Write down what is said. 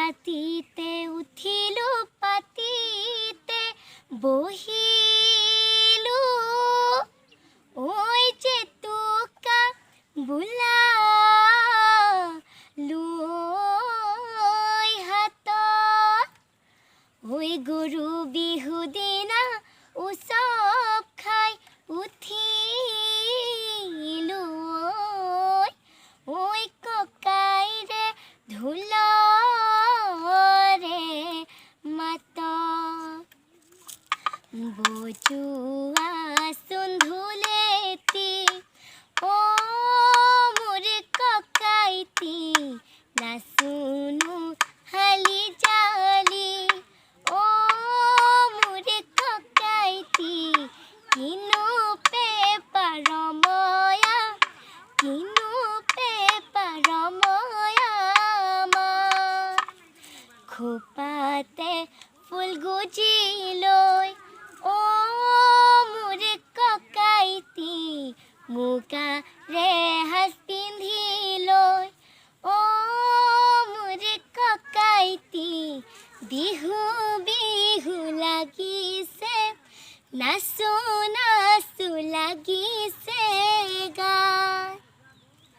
ৰাতিতে উঠিলো পাতিতে বহিলো ঐ জেতুকা বোলালো ঐ হাতত ঐ গৰু বিহু দিনা উৎসৱ খাই উঠিলো ঐ ককাইৰে ঢোলৰে মাতত বজোৱাচোন ঢোলেটি ও মোৰ ককাইটি নাচোনো হালি জালি ও মোৰ ককাইটি কিনো পেপাৰময়া কিনো পেপাৰময়া খোপাতে ফুল গুজি লৈ ও মোৰ ককাইটি মুগাৰে সাজ পিন্ধি লৈ ও মোৰ ককাইটি বিহু বিহু লাগিছে নাচো নাচো লাগিছে গান।